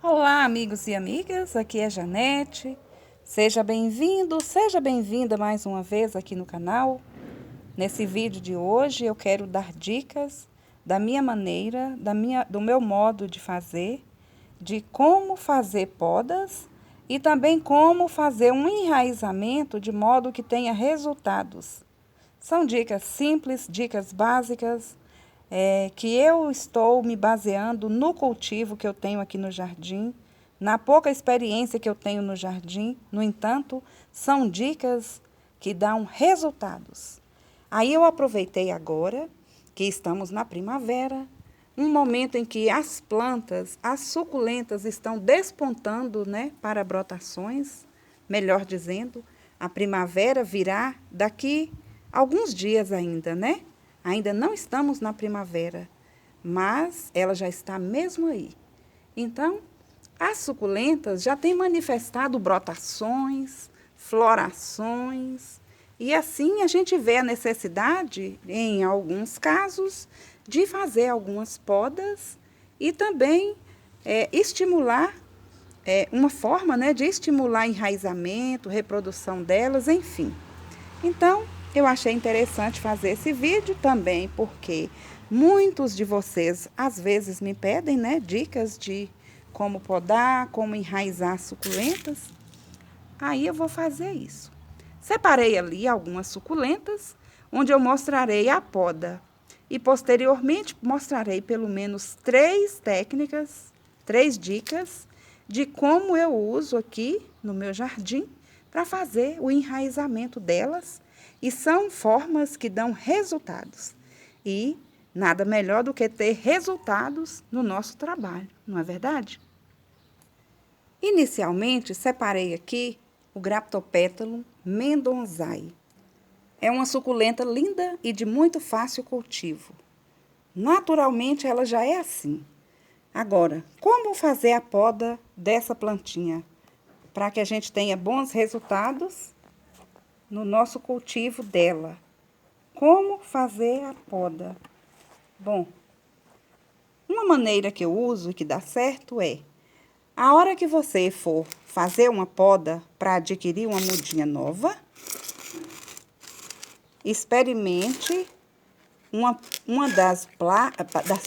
Olá, amigos e amigas, aqui é Janete. Seja bem-vindo, seja bem-vinda mais uma vez aqui no canal. Nesse vídeo de hoje eu quero dar dicas da minha maneira, do meu modo de fazer, de como fazer podas e também como fazer um enraizamento de modo que tenha resultados. São dicas simples, dicas básicas, que eu estou me baseando no cultivo que eu tenho aqui no jardim, na pouca experiência que eu tenho no jardim. No entanto, são dicas que dão resultados. Aí eu aproveitei agora que estamos na primavera, um momento em que as plantas, as suculentas estão despontando, né, para brotações, melhor dizendo, a primavera virá daqui alguns dias ainda, né? Ainda não estamos na primavera, mas ela já está mesmo aí. Então, as suculentas já têm manifestado brotações, florações, e assim a gente vê a necessidade, em alguns casos, de fazer algumas podas e também estimular, uma forma, né, de estimular enraizamento, reprodução delas, enfim. Então, eu achei interessante fazer esse vídeo também, porque muitos de vocês às vezes me pedem, né, dicas de como podar, como enraizar suculentas. Aí eu vou fazer isso. Separei ali algumas suculentas, onde eu mostrarei a poda. E posteriormente mostrarei pelo menos 3 técnicas, 3 dicas de como eu uso aqui no meu jardim para fazer o enraizamento delas. E são formas que dão resultados. E nada melhor do que ter resultados no nosso trabalho, não é verdade? Inicialmente, separei aqui o Graptopétalo mendonzai. É uma suculenta linda e de muito fácil cultivo. Naturalmente, ela já é assim. Agora, como fazer a poda dessa plantinha para que a gente tenha bons resultados no nosso cultivo dela? Como fazer a poda? Bom, uma maneira que eu uso e que dá certo é: a hora que você for fazer uma poda para adquirir uma mudinha nova, experimente uma das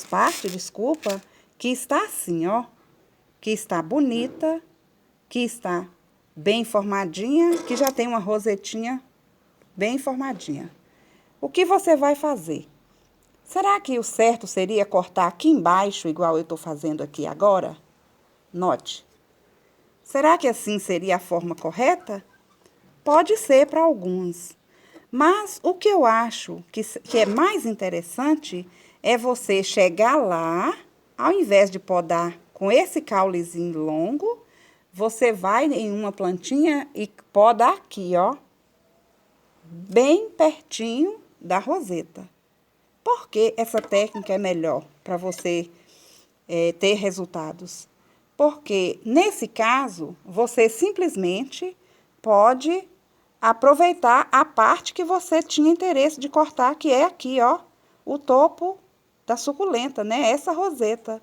partes, desculpa, que está assim, ó, que está bonita, que está bem formadinha, que já tem uma rosetinha bem formadinha. O que você vai fazer? Será que o certo seria cortar aqui embaixo, igual eu estou fazendo aqui agora? Note. Será que assim seria a forma correta? Pode ser para alguns. Mas o que eu acho que é mais interessante é você chegar lá, ao invés de podar com esse caulezinho longo, você vai em uma plantinha e poda aqui, ó, bem pertinho da roseta. Por que essa técnica é melhor para você ter resultados? Porque, nesse caso, você simplesmente pode aproveitar a parte que você tinha interesse de cortar, que é aqui, ó, o topo da suculenta, né? Essa roseta.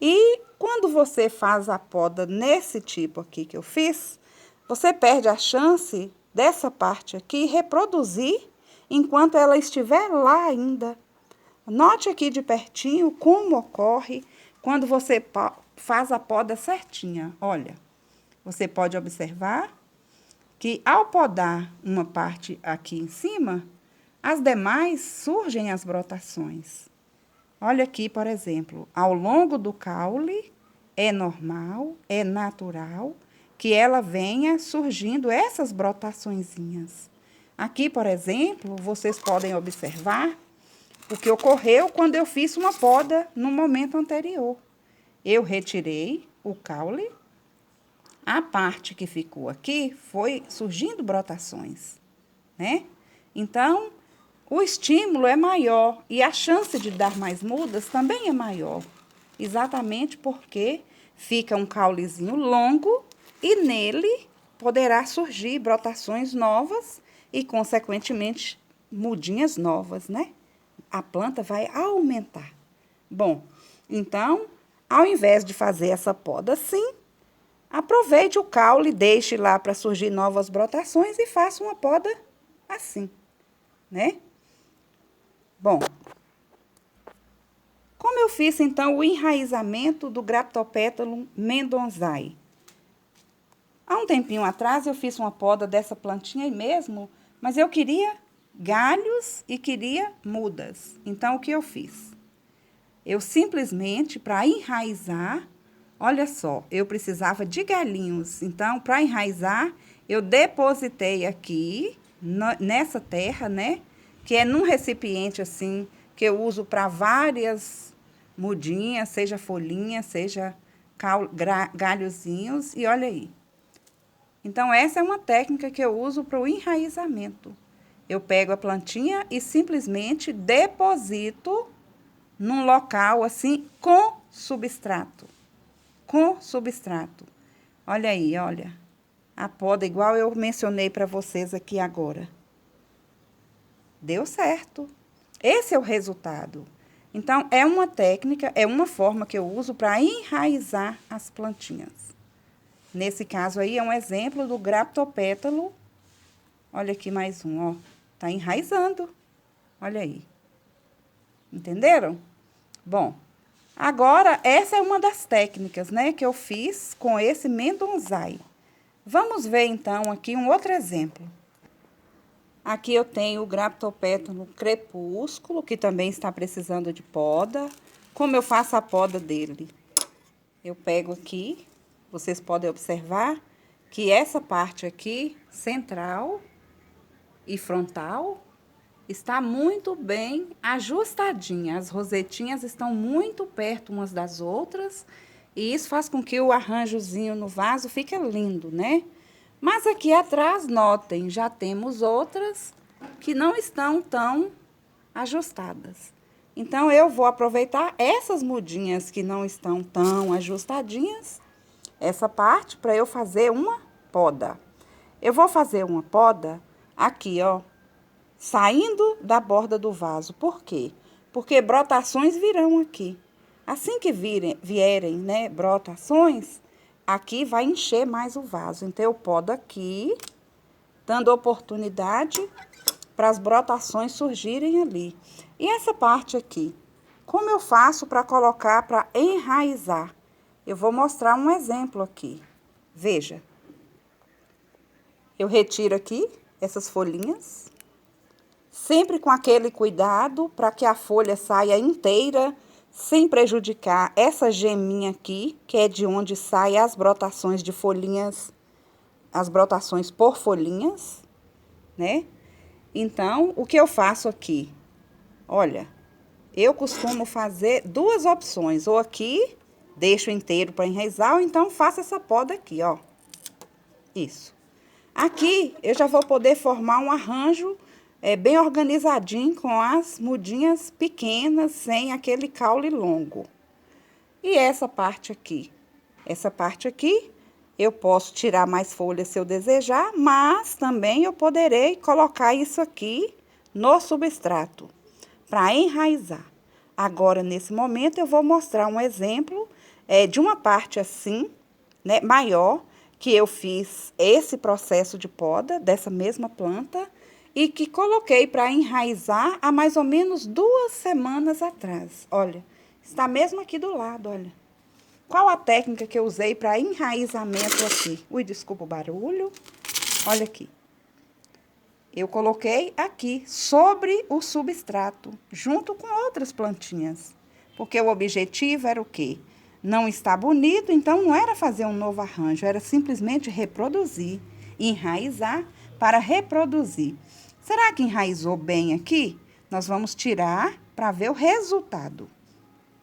E quando você faz a poda nesse tipo aqui que eu fiz, você perde a chance dessa parte aqui reproduzir enquanto ela estiver lá ainda. Note aqui de pertinho como ocorre quando você faz a poda certinha. Olha, você pode observar que ao podar uma parte aqui em cima, as demais surgem as brotações. Olha aqui, por exemplo, ao longo do caule, é normal, é natural que ela venha surgindo essas brotaçõezinhas. Aqui, por exemplo, vocês podem observar o que ocorreu quando eu fiz uma poda no momento anterior. Eu retirei o caule, a parte que ficou aqui foi surgindo brotações, né? Então, o estímulo é maior e a chance de dar mais mudas também é maior. Exatamente porque fica um caulezinho longo e nele poderá surgir brotações novas e, consequentemente, mudinhas novas, né? A planta vai aumentar. Bom, então, Ao invés de fazer essa poda assim, aproveite o caule, deixe lá para surgir novas brotações e faça uma poda assim, né? Bom, como eu fiz, então, o enraizamento do Graptopétalum mendonçae? Há um tempinho atrás, eu fiz uma poda dessa plantinha aí mesmo, mas eu queria galhos e queria mudas. Então, o que eu fiz? Eu simplesmente, para enraizar, olha só, eu precisava de galhinhos. Então, para enraizar, eu depositei aqui, nessa terra, né? Que é num recipiente assim, que eu uso para várias mudinhas, seja folhinha, seja galhozinhos. E olha aí. Então, essa é uma técnica que eu uso para o enraizamento. Eu pego a plantinha e simplesmente deposito num local assim com substrato. Com substrato. Olha aí, olha. A poda igual eu mencionei para vocês aqui agora. Deu certo. Esse é o resultado. Então, é uma técnica, é uma forma que eu uso para enraizar as plantinhas. Nesse caso aí, é um exemplo do graptopétalo. Olha aqui mais um, ó. Tá enraizando. Olha aí. Entenderam? Bom, agora, essa é uma das técnicas, né, que eu fiz com esse mendonçae. Vamos ver, então, aqui um outro exemplo. Aqui eu tenho o Graptopétalo crepúsculo, que também está precisando de poda. Como eu faço a poda dele? Eu pego aqui, vocês podem observar que essa parte aqui, central e frontal, está muito bem ajustadinha. As rosetinhas estão muito perto umas das outras. E isso faz com que o arranjozinho no vaso fique lindo, né? Mas aqui atrás, notem, já temos outras que não estão tão ajustadas. Então, eu vou aproveitar essas mudinhas que não estão tão ajustadinhas, essa parte, para eu fazer uma poda. Eu vou fazer uma poda aqui, ó, saindo da borda do vaso. Por quê? Porque brotações virão aqui. Assim que vierem, né, brotações, aqui vai encher mais o vaso. Então, eu podo aqui, dando oportunidade para as brotações surgirem ali. E essa parte aqui, como eu faço para colocar, para enraizar? Eu vou mostrar um exemplo aqui. Veja. Eu retiro aqui essas folhinhas, sempre com aquele cuidado para que a folha saia inteira, sem prejudicar essa geminha aqui, que é de onde saem as brotações de folhinhas, as brotações por folhinhas, né? Então, o que eu faço aqui? Olha, eu costumo fazer duas opções, ou aqui, deixo inteiro para enraizar, ou então faço essa poda aqui, ó. Isso. Aqui, eu já vou poder formar um arranjo bem organizadinho, com as mudinhas pequenas, sem aquele caule longo. E essa parte aqui? Essa parte aqui, eu posso tirar mais folhas se eu desejar, mas também eu poderei colocar isso aqui no substrato, para enraizar. Agora, nesse momento, eu vou mostrar um exemplo de uma parte assim, né, maior, que eu fiz esse processo de poda dessa mesma planta e que coloquei para enraizar há mais ou menos 2 semanas atrás. Olha, está mesmo aqui do lado, olha. Qual a técnica que eu usei para enraizamento aqui? Ui, desculpa o barulho. Olha aqui. Eu coloquei aqui, sobre o substrato, junto com outras plantinhas. Porque o objetivo era o quê? Não está bonito, então não era fazer um novo arranjo, era simplesmente reproduzir, enraizar para reproduzir. Será que enraizou bem aqui? Nós vamos tirar para ver o resultado.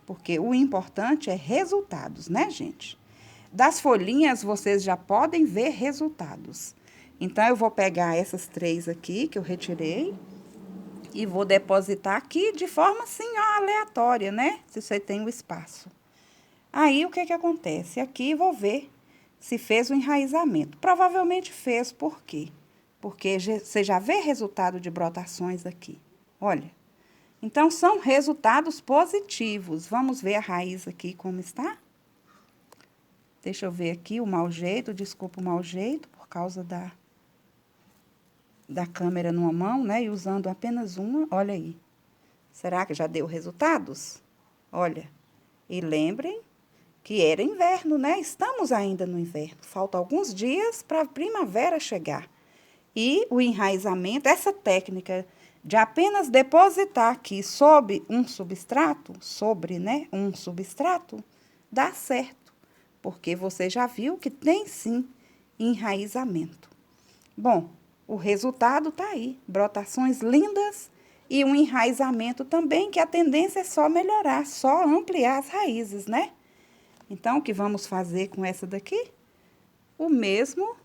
Porque o importante é resultados, né, gente? Das folhinhas, vocês já podem ver resultados. Então, eu vou pegar essas 3 aqui que eu retirei e vou depositar aqui de forma assim, ó, aleatória, né? Se você tem o espaço. Aí, o que que acontece? Aqui, vou ver se fez o enraizamento. Provavelmente fez, por quê? Porque você já vê resultado de brotações aqui. Olha, Então, são resultados positivos. Vamos ver a raiz aqui como está? Deixa eu ver aqui o mau jeito, desculpa o mau jeito, por causa da câmera numa mão, né? E usando apenas uma, olha aí. Será que já deu resultados? Olha, e lembrem que era inverno, né? Estamos ainda no inverno. Faltam alguns dias para a primavera chegar. E o enraizamento, essa técnica de apenas depositar aqui sobre um substrato, dá certo. Porque você já viu que tem sim enraizamento. Bom, o resultado está aí. Brotações lindas e um enraizamento também, que a tendência é só melhorar, só ampliar as raízes, né? Então, o que vamos fazer com essa daqui? O mesmo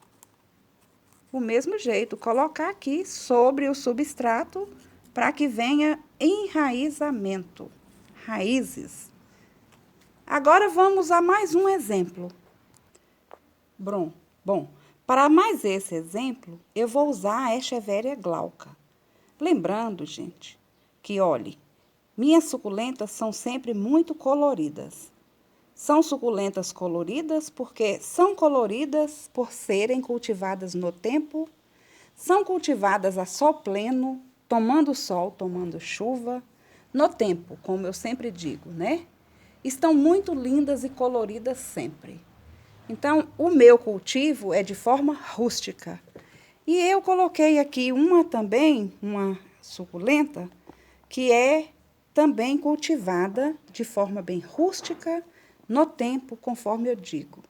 jeito, colocar aqui sobre o substrato para que venha enraizamento, raízes. Agora, vamos a mais um exemplo. Bom, para mais esse exemplo, eu vou usar a Echeveria glauca. Lembrando, gente, que, olhe, minhas suculentas são sempre muito coloridas. São suculentas coloridas porque são coloridas por serem cultivadas no tempo, são cultivadas a sol pleno, tomando sol, tomando chuva, no tempo, como eu sempre digo, né? Estão muito lindas e coloridas sempre. Então, o meu cultivo é de forma rústica. E eu coloquei aqui uma suculenta, que é também cultivada de forma bem rústica, no tempo, conforme eu digo.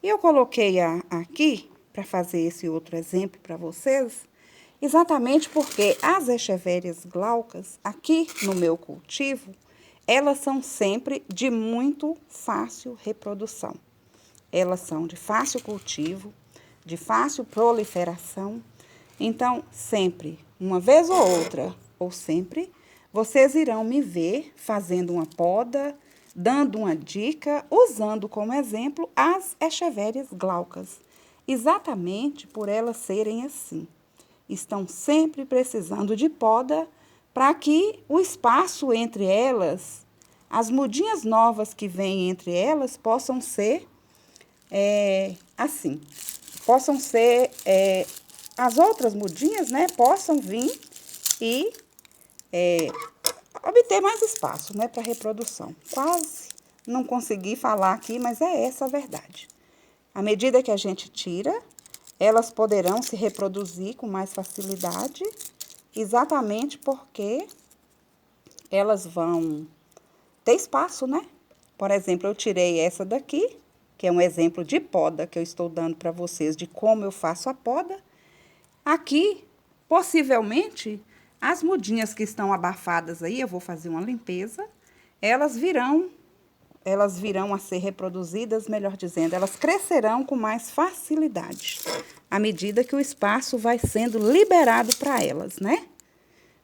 E eu coloquei aqui, para fazer esse outro exemplo para vocês, exatamente porque as Echeverias glaucas, aqui no meu cultivo, elas são sempre de muito fácil reprodução. Elas são de fácil cultivo, de fácil proliferação. Então, sempre, uma vez ou outra, ou sempre, vocês irão me ver fazendo uma poda, dando uma dica, usando como exemplo as Echeverias glaucas. Exatamente por elas serem assim. Estão sempre precisando de poda para que o espaço entre elas, as mudinhas novas que vêm entre elas, possam ser assim. Possam ser, as outras mudinhas, né, possam vir e obter mais espaço, né, para reprodução. Quase não consegui falar aqui, mas é essa a verdade. À medida que a gente tira, elas poderão se reproduzir com mais facilidade, exatamente porque elas vão ter espaço, né? Por exemplo, eu tirei essa daqui, que é um exemplo de poda que eu estou dando para vocês de como eu faço a poda. Aqui, possivelmente, as mudinhas que estão abafadas aí, eu vou fazer uma limpeza, elas virão a ser reproduzidas, melhor dizendo, elas crescerão com mais facilidade, à medida que o espaço vai sendo liberado para elas, né?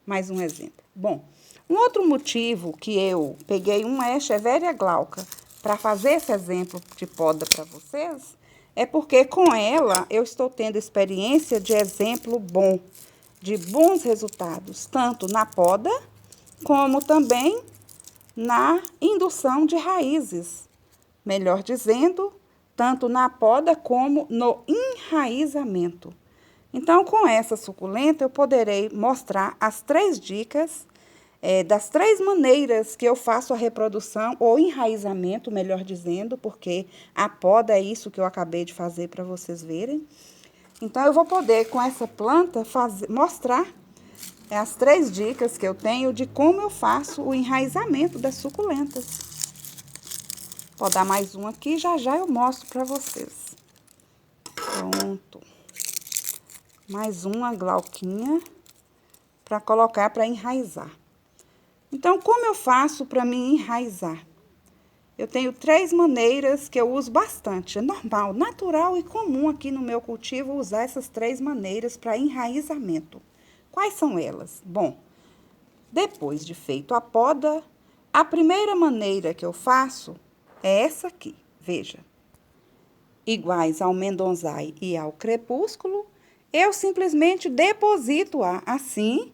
Mais um exemplo. Bom, um outro motivo que eu peguei uma Echeveria glauca para fazer esse exemplo de poda para vocês, é porque com ela eu estou tendo experiência de exemplo bom, de bons resultados, tanto na poda, como também na indução de raízes. Melhor dizendo, tanto na poda como no enraizamento. Então, com essa suculenta, eu poderei mostrar as 3 dicas das 3 maneiras que eu faço a reprodução, ou enraizamento, melhor dizendo, porque a poda é isso que eu acabei de fazer para vocês verem. Então, eu vou poder, com essa planta, mostrar as 3 dicas que eu tenho de como eu faço o enraizamento das suculentas. Vou dar mais um aqui, já eu mostro para vocês. Pronto. Mais uma glauquinha para colocar para enraizar. Então, como eu faço para me enraizar? Eu tenho 3 maneiras que eu uso bastante. É normal, natural e comum aqui no meu cultivo usar essas 3 maneiras para enraizamento. Quais são elas? Bom, depois de feito a poda, a primeira maneira que eu faço é essa aqui, veja. Iguais ao Mendonzai e ao Crepúsculo, eu simplesmente deposito assim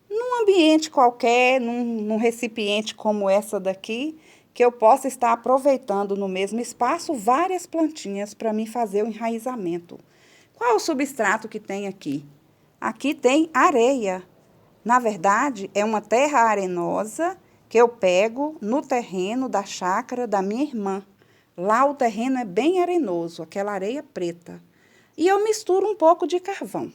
num ambiente qualquer, num recipiente como essa daqui, que eu possa estar aproveitando no mesmo espaço várias plantinhas para mim fazer o enraizamento. Qual é o substrato que tem aqui? Aqui tem areia. Na verdade, é uma terra arenosa que eu pego no terreno da chácara da minha irmã. Lá o terreno é bem arenoso, aquela areia preta. E eu misturo um pouco de carvão.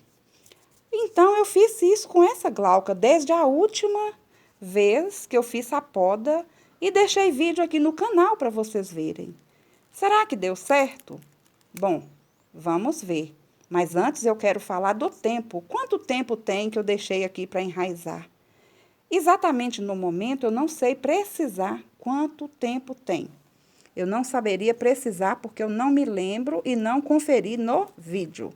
Então, eu fiz isso com essa glauca desde a última vez que eu fiz a poda e deixei vídeo aqui no canal para vocês verem. Será que deu certo? Bom, vamos ver. Mas antes eu quero falar do tempo. Quanto tempo tem que eu deixei aqui para enraizar? Exatamente no momento eu não sei precisar quanto tempo tem. Eu não saberia precisar porque eu não me lembro e não conferi no vídeo.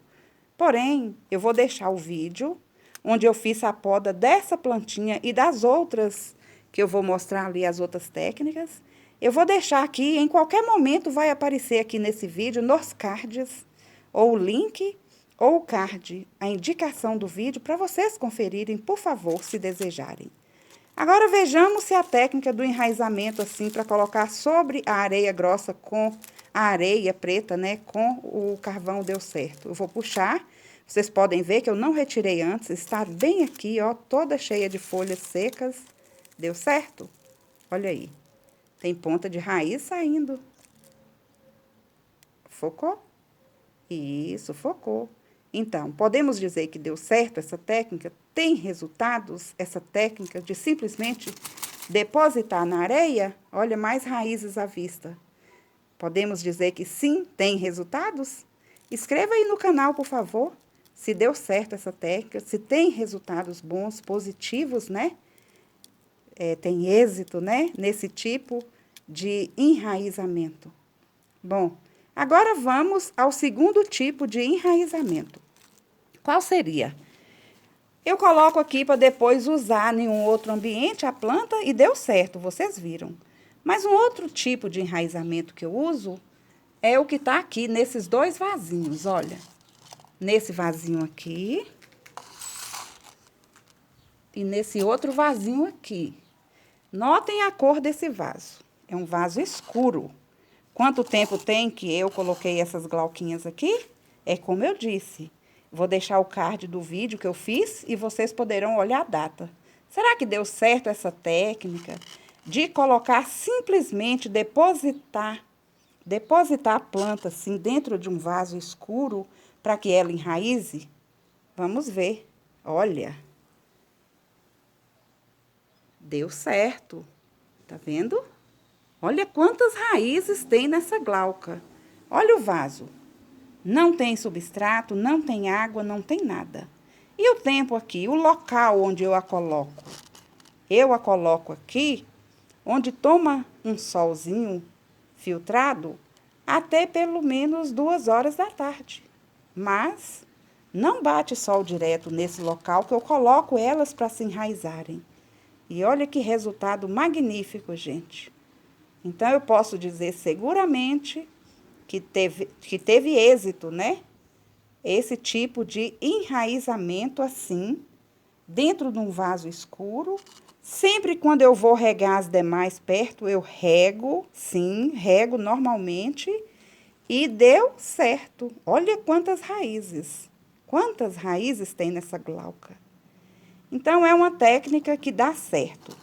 Porém, eu vou deixar o vídeo onde eu fiz a poda dessa plantinha e das outras, que eu vou mostrar ali as outras técnicas. Eu vou deixar aqui, em qualquer momento vai aparecer aqui nesse vídeo, nos cards, ou o link, ou o card, a indicação do vídeo, para vocês conferirem, por favor, se desejarem. Agora, vejamos se a técnica do enraizamento, assim, para colocar sobre a areia grossa com a areia preta, né, com o carvão deu certo. Eu vou puxar, vocês podem ver que eu não retirei antes, está bem aqui, ó, toda cheia de folhas secas. Deu certo? Olha aí, tem ponta de raiz saindo. Focou? Isso, focou. Então, podemos dizer que deu certo essa técnica? Tem resultados essa técnica de simplesmente depositar na areia? Olha, mais raízes à vista. Podemos dizer que sim, tem resultados? Escreva aí no canal, por favor, se deu certo essa técnica, se tem resultados bons, positivos, né? Tem êxito, né? Nesse tipo de enraizamento. Bom, agora vamos ao segundo tipo de enraizamento. Qual seria? Eu coloco aqui para depois usar em um outro ambiente a planta e deu certo, vocês viram. Mas um outro tipo de enraizamento que eu uso é o que está aqui nesses dois vasinhos, olha. Nesse vasinho aqui e nesse outro vasinho aqui. Notem a cor desse vaso. É um vaso escuro. Quanto tempo tem que eu coloquei essas glauquinhas aqui? É como eu disse. Vou deixar o card do vídeo que eu fiz e vocês poderão olhar a data. Será que deu certo essa técnica de colocar simplesmente, depositar a planta assim dentro de um vaso escuro para que ela enraize? Vamos ver. Olha. Deu certo. Tá vendo? Olha quantas raízes tem nessa glauca. Olha o vaso. Não tem substrato, não tem água, não tem nada. E o tempo aqui, o local onde eu a coloco? Eu a coloco aqui, onde toma um solzinho filtrado, até pelo menos 2 horas da tarde. Mas não bate sol direto nesse local que eu coloco elas para se enraizarem. E olha que resultado magnífico, gente. Então, eu posso dizer seguramente que teve êxito, né? Esse tipo de enraizamento assim, dentro de um vaso escuro. Sempre quando eu vou regar as demais perto, eu rego, sim, rego normalmente. E deu certo. Olha quantas raízes. Quantas raízes tem nessa glauca. Então, é uma técnica que dá certo.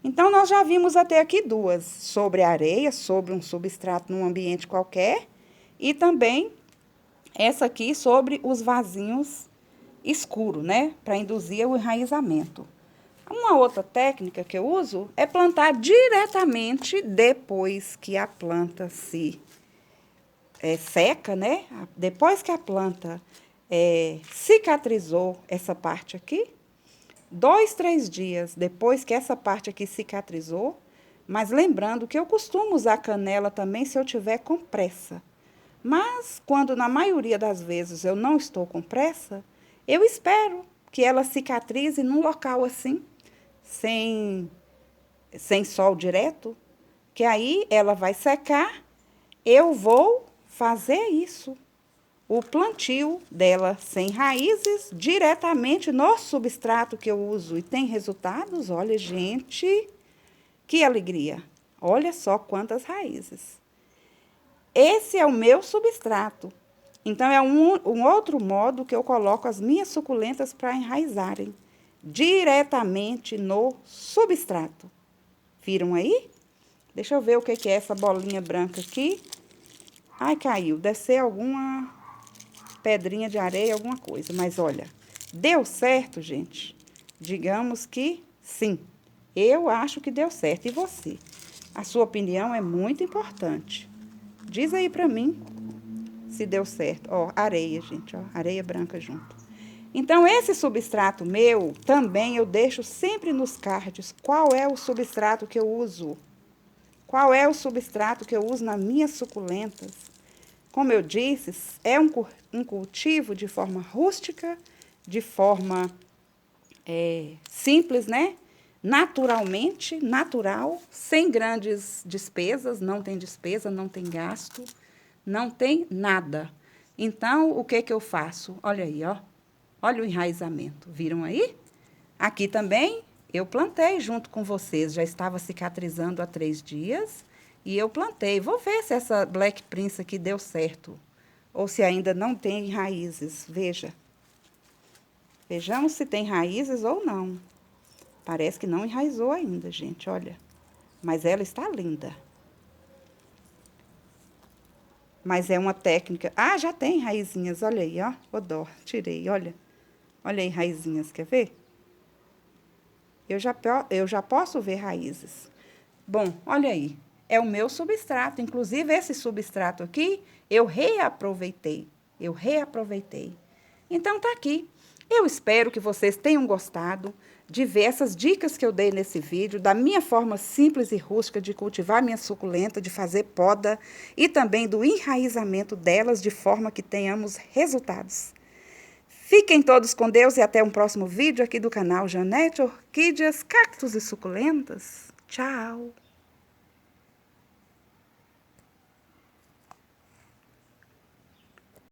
Então, nós já vimos até aqui duas, sobre a areia, sobre um substrato num ambiente qualquer, e também essa aqui sobre os vasinhos escuros, né, para induzir o enraizamento. Uma outra técnica que eu uso é plantar diretamente depois que a planta se seca, né, depois que a planta cicatrizou essa parte aqui, 2, 3 dias depois que essa parte aqui cicatrizou, mas lembrando que eu costumo usar canela também se eu tiver com pressa. Mas, quando na maioria das vezes eu não estou com pressa, eu espero que ela cicatrize num local assim, sem sol direto, que aí ela vai secar, eu vou fazer isso. o plantio dela sem raízes diretamente no substrato que eu uso. E tem resultados, olha, gente, que alegria. Olha só quantas raízes. Esse é o meu substrato. Então, é um outro modo que eu coloco as minhas suculentas para enraizarem. Diretamente no substrato. Viram aí? Deixa eu ver o que é essa bolinha branca aqui. Ai, caiu. Deve ser alguma pedrinha de areia, alguma coisa. Mas, olha, deu certo, gente? Digamos que sim. Eu acho que deu certo. E você? A sua opinião é muito importante. Diz aí pra mim se deu certo. Ó, areia, gente, ó, areia branca junto. Então, esse substrato meu, também eu deixo sempre nos cards qual é o substrato que eu uso. Qual é o substrato que eu uso nas minhas suculentas. Como eu disse, é um cultivo de forma rústica, de forma simples, né? Naturalmente, natural, sem grandes despesas, não tem despesa, não tem gasto, não tem nada. Então, o que que eu faço? Olha aí, ó. Olha o enraizamento. Viram aí? Aqui também eu plantei junto com vocês. Já estava cicatrizando há 3 dias e eu plantei. Vou ver se essa Black Prince aqui deu certo. Ou se ainda não tem raízes. Veja. Vejamos se tem raízes ou não. Parece que não enraizou ainda, gente, olha. Mas ela está linda. Mas é uma técnica... Ah, já tem raizinhas, olha aí, ó. Ô dó, tirei, olha. Olha aí, raizinhas, quer ver? Eu já posso ver raízes. Bom, olha aí. É o meu substrato. Inclusive, esse substrato aqui, eu reaproveitei. Então, tá aqui. Eu espero que vocês tenham gostado de ver essas dicas que eu dei nesse vídeo, da minha forma simples e rústica de cultivar minha suculenta, de fazer poda e também do enraizamento delas de forma que tenhamos resultados. Fiquem todos com Deus e até um próximo vídeo aqui do canal Janete Orquídeas, Cactos e Suculentas. Tchau!